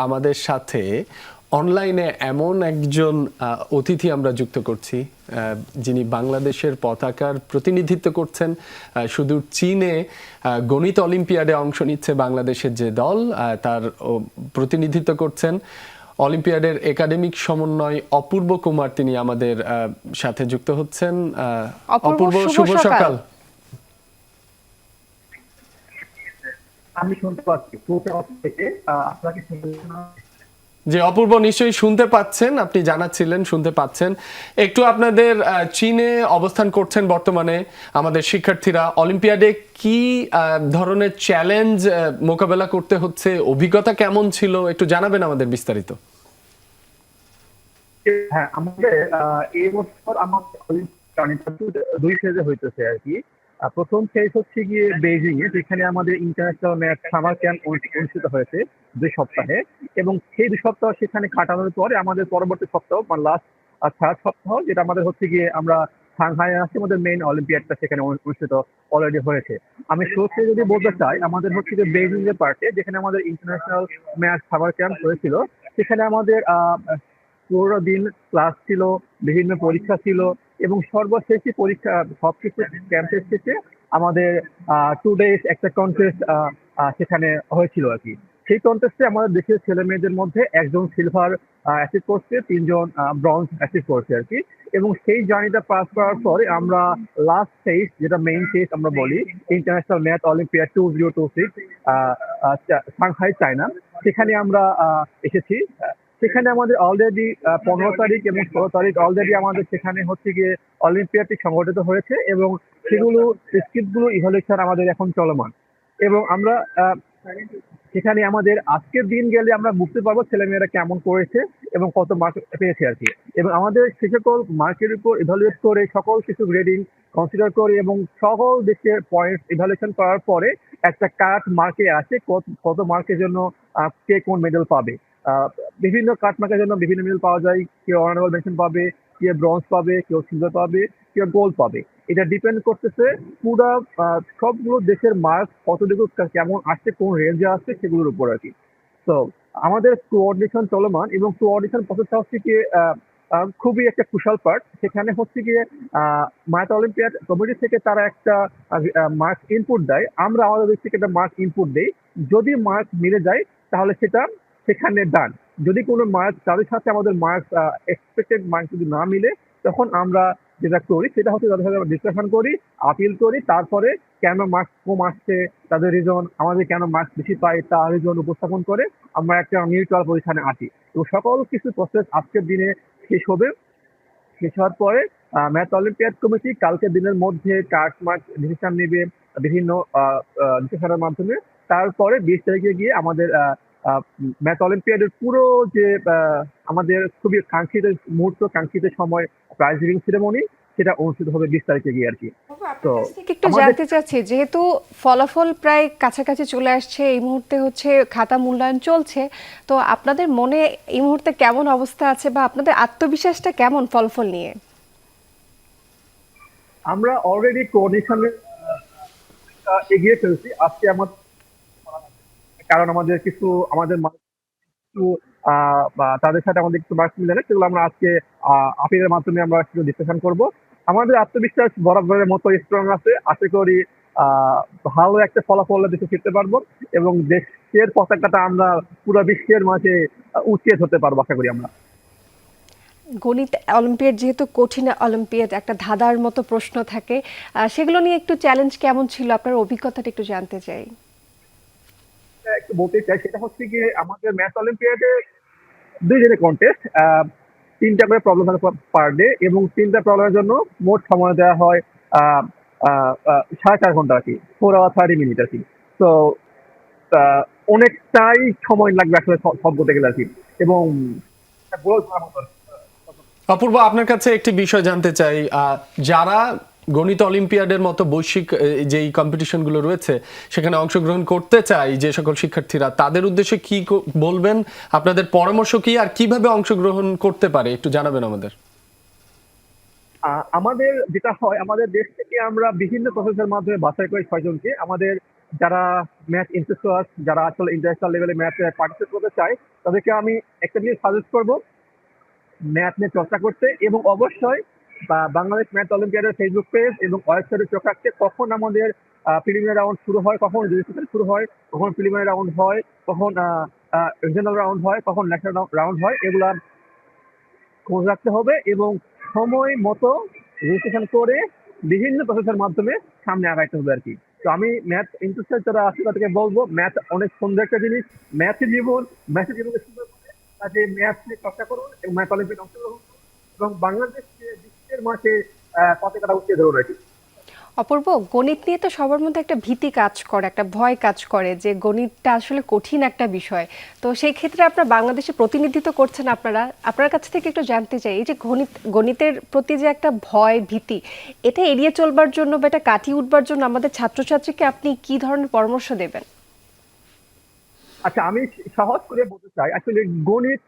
আমাদের সাথে অনলাইনে এমন একজন অতিথি আমরা যুক্ত করছি যিনি বাংলাদেশের পতাকার প্রতিনিধিত্ব করছেন সুদূর চীনে গণিত অলিম্পিয়াডে অংশ নিচ্ছে বাংলাদেশের যে দল তার প্রতিনিধিত্ব করছেন অলিম্পিয়াডের একাডেমিক সমন্বয় অপূর্ব কুমার তিনি আমাদের সাথে যুক্ত হচ্ছেন। অপূর্ব, শুভ সকাল। আমি শুনতে পাচ্ছি থেকে আপনাকে যে অপূর্ব নিশ্চয়ই শুনতে পাচ্ছেন, আপনি জানাচ্ছিলেন শুনতে পাচ্ছেন। একটু আপনাদের চীনে অবস্থান করছেন বর্তমানে আমাদের শিক্ষার্থীরা, অলিম্পিয়াডে কি ধরনের চ্যালেঞ্জ মোকাবেলা করতে হচ্ছে, অভিজ্ঞতা কেমন ছিল একটু জানাবেন আমাদের বিস্তারিত। হ্যাঁ, আমাদের এই বছর আমাদের দুই ফেজে হইতেছে আর কি। প্রথম ফেজ হচ্ছে গিয়ে বেইজিং এ, যেখানে আমাদের ইন্টারন্যাশনাল ম্যাচ সামার ক্যাম্প অনুষ্ঠিত হয়েছে 2 সপ্তাহে, এবং সেই 2 সপ্তাহ সেখানে কাটানোর পরে আমাদের পরবর্তী সপ্তাহ মানে লাস্ট 3rd সপ্তাহ, যেটা আমাদের হচ্ছে গিয়ে আমরা সাংহাই আছে আমাদের মেইন অলিম্পিয়াডটা সেখানে অনুষ্ঠিত অলরেডি হয়েছে। আমি শুরুতে যদি বলতে চাই, আমাদের হচ্ছে যে বেইজিং এর পার্টে যেখানে আমাদের ইন্টারন্যাশনাল ম্যাচ সামার ক্যাম্প হয়েছিল, সেখানে আমাদের পুরো দিন ক্লাস ছিল, বিভিন্ন পরীক্ষা ছিল, এবং সর্বশেষে পরীক্ষা সবকিছু ক্যাম্পের শেষে আমাদের 2 ডেজ একটা কন্টেস্ট সেখানে হয়েছিল আর কি। সেই কন্টেস্টে আমাদের দেশের ছেলে মেয়েদের মধ্যে একজন সিলভার অ্যাচিভ করছে, 3 জন ব্রঞ্জ অ্যাচিভ করছে আর কি। এবং সেই জার্নিটা পাস করার পরে আমরা লাস্ট ফেজ, যেটা মেইন ফেজ আমরা বলি, international math olympiad 2026 Shanghai China, সেখানে আমরা এসেছি। সেখানে আমাদের অলরেডি 15 তারিখ এবং 16 তারিখ অলরেডি আমাদের সেখানে হচ্ছে গিয়ে অলিম্পিয়াডটি সংগঠিত হয়েছে, এবং সেগুলো স্ক্রিপ্টগুলো ইভ্যালুয়েশন আমাদের এখন চলমান। এবং আমরা সেখানে আমাদের আজকের দিন গেলে আমরা বুঝতে পারবো ছেলেমেয়েরা কেমন করেছে এবং কত মার্ক পেয়েছে আর কি। এবং আমাদের সে সকল মার্কের উপর ইভ্যালুয়েট করে সকল কিছু গ্রেডিং কনসিডার করে এবং সকল দেশের পয়েন্ট ইভ্যালুয়েশন করার পরে একটা কাট মার্কে আছে কত মার্কের জন্য কে কোন মেডেল পাবে। বিভিন্ন কাট মার্কের জন্য বিভিন্ন মেডেল পাওয়া যায়, কেউ অনারেবল মেনশন পাবে, কেউ ব্রোঞ্জ পাবে, কেউ সিলভার পাবে, কেউ গোল্ড পাবে। এটা ডিপেন্ড করতেছে পুরো সবগুলো দেশের মার্ক কতটুকু কেমন আসছে, কোন রেঞ্জে আসছে সেগুলোর উপর আর কি। তো আমাদের কোঅর্ডিনেশন চলমান, এবং কোঅর্ডিনেশন প্রসেসটা হচ্ছে কি খুবই একটা কুশাল পার্ট। সেখানে হচ্ছে গিয়ে ম্যাথ অলিম্পিয়াড কমিটি থেকে তারা একটা মার্ক ইনপুট দেয়, আমরা আমাদের দিক থেকে একটা মার্ক ইনপুট দেই। যদি মার্ক মিলে যায় তাহলে সেটা সেখানে ডান। যদি কোনো মার্ক তাদের সাথে আমাদের মার্কস এক্সপেক্টেড মার্ক যদি না মিলে, তখন আমরা যেটা করি সেটা হচ্ছে তাদের সাথে ডিসকাশন করি, আপিল করি, তারপরে কেন মার্কস কম আসছে তাদের রিজন, আমাদের কেন মার্কস বেশি পাই তার রিজন উপস্থাপন করে আমরা একটা নিউট্রাল পজিশনে আসি। এবং সকল কিছু প্রসেস আজকের দিনে শেষ হবে। শেষ হওয়ার পরে ম্যাথ অলিম্পিয়াড কমিটি কালকের দিনের মধ্যে কাট মার্ক ডিসিশন নেবে বিভিন্ন ডিসিশনের মাধ্যমে। তারপরে 20 তারিখে গিয়ে আমাদের ম্যাথ অলিম্পিয়াডের পুরো যে আমাদের খুবই কাঙ্ক্ষিত মুহূর্ত, কাঙ্ক্ষিত সময়, প্রাইজ গিভিং সেরেমনি, সেটা অনুষ্ঠিত হবে 20 তারিখে গিয়ে আর কি। তো একটু জানতে চাচ্ছি, যেহেতু ফলাফল প্রায় কাছাকাছি চলে আসছে, এই মুহূর্তে হচ্ছে খাতা মূল্যায়ন চলছে, তো আপনাদের মনে এই মুহূর্তে কেমন অবস্থা আছে বা আপনাদের আত্মবিশ্বাসটা কেমন ফলাফল নিয়ে? আমরা অলরেডি কোঅর্ডিনেশনে এগিয়ে ফেলছি আজকে আমাদের, কারণ আমাদের কিছু কিছু বা তাদের সাথে আমাদের কিছু মার্কস মিলে না, সেগুলো আমরা আজকে আপিলের মাধ্যমে আমরা কিছু ডিসকাশন করব। আমাদের আত্মবিশ্বাস বরাবরের মতো স্ট্রং আছে। আশা করি ভালো একটা ফলাফল দেশে ফিরতে পারবো, এবং দেশের পতাকাটা আমরা পুরো বিশ্বের মাঝে উঁচিয়ে ধরতে পারবো আশা করি আমরা। গণিত অলিম্পিয়াড যেহেতু কঠিন অলিম্পিয়াড, একটা ধাঁধার মতো প্রশ্ন থাকে, সেগুলো নিয়ে একটু চ্যালেঞ্জ কেমন ছিল, আপনার অভিজ্ঞতাটা একটু জানতে চাই। একটু বলতে চাই, সেটা হচ্ছে গিয়ে আমাদের ম্যাথ অলিম্পিয়াডে 2 দিনের কন্টেস্ট, 3টা করে প্রবলেম থাকে পার ডে, এবং 3টা প্রবলেমের জন্য মোট সময় দেওয়া হয় 4.5 ঘন্টা আর কি, 4 আওয়ার 30 মিনিট আর কি। তো অনেকটাই সময় লাগবে আসলে সব বলতে গেলে আর কি। এবং অপূর্ব, আপনার কাছে একটি বিষয় জানতে চাই, যারা গণিত অলিম্পিয়াডের মতো বৈশ্বিক যেই কম্পিটিশনগুলো রয়েছে সেখানে অংশগ্রহণ করতে চায় যে সকল শিক্ষার্থীরা, তাদের উদ্দেশ্যে কি বলবেন, আপনাদের পরামর্শ কি, আর কিভাবে অংশগ্রহণ করতে পারে একটু জানাবেন আমাদের। আমাদের যেটা হয়, আমাদের দেশ থেকে আমরা বিভিন্ন প্রসেসের মাধ্যমে বাছাই করি 6 জনকে। আমাদের যারা ম্যাথ ইন্টারেস্ট, যারা আসলে ইন্টারন্যাশনাল লেভেলে ম্যাথে পার্টিসিপেট করতে চায়, তাদেরকে আমি একটা জিনিস সাজেস্ট করবো, ম্যাথ নিয়ে চর্চা করতে, এবং অবশ্যই বাংলাদেশ ম্যাথ অলিম্পিয়াডের ফেসবুক পেজ এবং ওয়েবসাইটে চোখ রাখতে, কখন আমাদের প্রিলিমিনারি রাউন্ড শুরু হয়, কখন রেজিস্ট্রেশন শুরু হয়, কখন প্রিলিমিনারি রাউন্ড হয়, কখন রিজনাল রাউন্ড হয়, কখন ন্যাশনাল রাউন্ড হয়, এগুলা খোঁজ রাখতে হবে এবং সময় মতো রেজিস্ট্রেশন করে বিভিন্ন প্রসেসের মাধ্যমে সামনে আগাইতে হবে আর কি। তো আমি ম্যাথ ইন্টারেস্টেড যারা আছে তাদেরকে বলবো, ম্যাথ অনেক সুন্দর একটা জিনিস, ম্যাথের জীবন, ম্যাথের জীবনকে সুন্দর করে কাজে ম্যাথ নিয়ে চর্চা করুন এবং ম্যাথ অলিম্পিয়াডে অংশগ্রহণ করুন এবং বাংলাদেশকে বিশ্বের মাঠে পতাকাটা উঠিয়ে ধরুন আর কি। অপূর্ব, গণিত নিয়ে তো সবার মধ্যে একটা ভীতি কাজ করে, একটা ভয় কাজ করে যে গণিতটা আসলে কঠিন একটা বিষয়। তো সেই ক্ষেত্রে আপনারা বাংলাদেশে প্রতিনিধিত্ব করছেন, আপনার কাছ থেকে একটু জানতে চাই, এই যে গণিতের প্রতি যে একটা ভয় ভীতি, এটা এড়িয়ে চলবার জন্য বা এটা কাটিয়ে উঠবার জন্য আমাদের ছাত্রছাত্রীকে আপনি কি ধরনের পরামর্শ দেবেন? আচ্ছা, আমি সহজ করে বলতে চাই, আসলে গণিত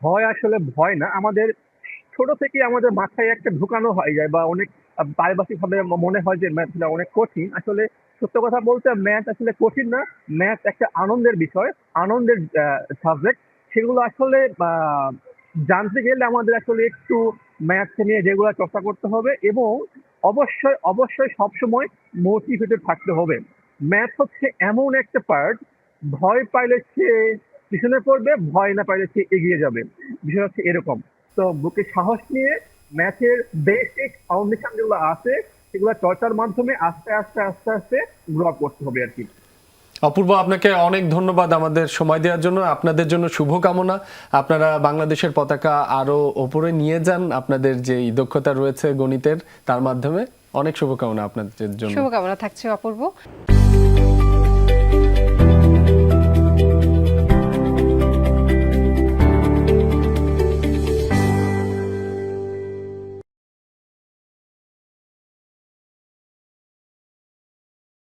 ভয় আসলে ভয় না, আমাদের ছোট থেকে আমাদের মাথায় একটা ঢুকানো হয়ে যায় বা অনেক পারিভাষিক ভাবে মনে হয় যে ম্যাথ অনেক কঠিন। আসলে সত্য কথা বলতে ম্যাথ আসলে কঠিন না, ম্যাথ একটা আনন্দের বিষয়, আনন্দের সাবজেক্ট। সেগুলো আসলে জানতে গেলে আমাদের আসলে একটু ম্যাথ নিয়ে যেগুলো চর্চা করতে হবে এবং অবশ্যই অবশ্যই সবসময় মোটিভেটেড থাকতে হবে। ম্যাথ হচ্ছে এমন একটা পার্ট, ভয় পাইলে সে পিছনে পড়বে, ভয় না পাইলে সে এগিয়ে যাবে। বিষয় হচ্ছে এরকম। তো বুকে সাহস নিয়ে ম্যাথের বেসিক ফাউন্ডেশন যেগুলো আছে সেগুলো চর্চার মাধ্যমে আস্তে আস্তে আস্তে আস্তে গ্রো আপ করতে হবে আর কি। অপূর্ব, আপনাকে অনেক ধন্যবাদ আমাদের সময় দেওয়ার জন্য। আপনাদের জন্য শুভকামনা, আপনারা বাংলাদেশের পতাকা আরো ওপরে নিয়ে যান, আপনাদের যে দক্ষতা রয়েছে গণিতের তার মাধ্যমে। অনেক শুভকামনা আপনাদের জন্য। শুভকামনা থাকছে অপূর্ব।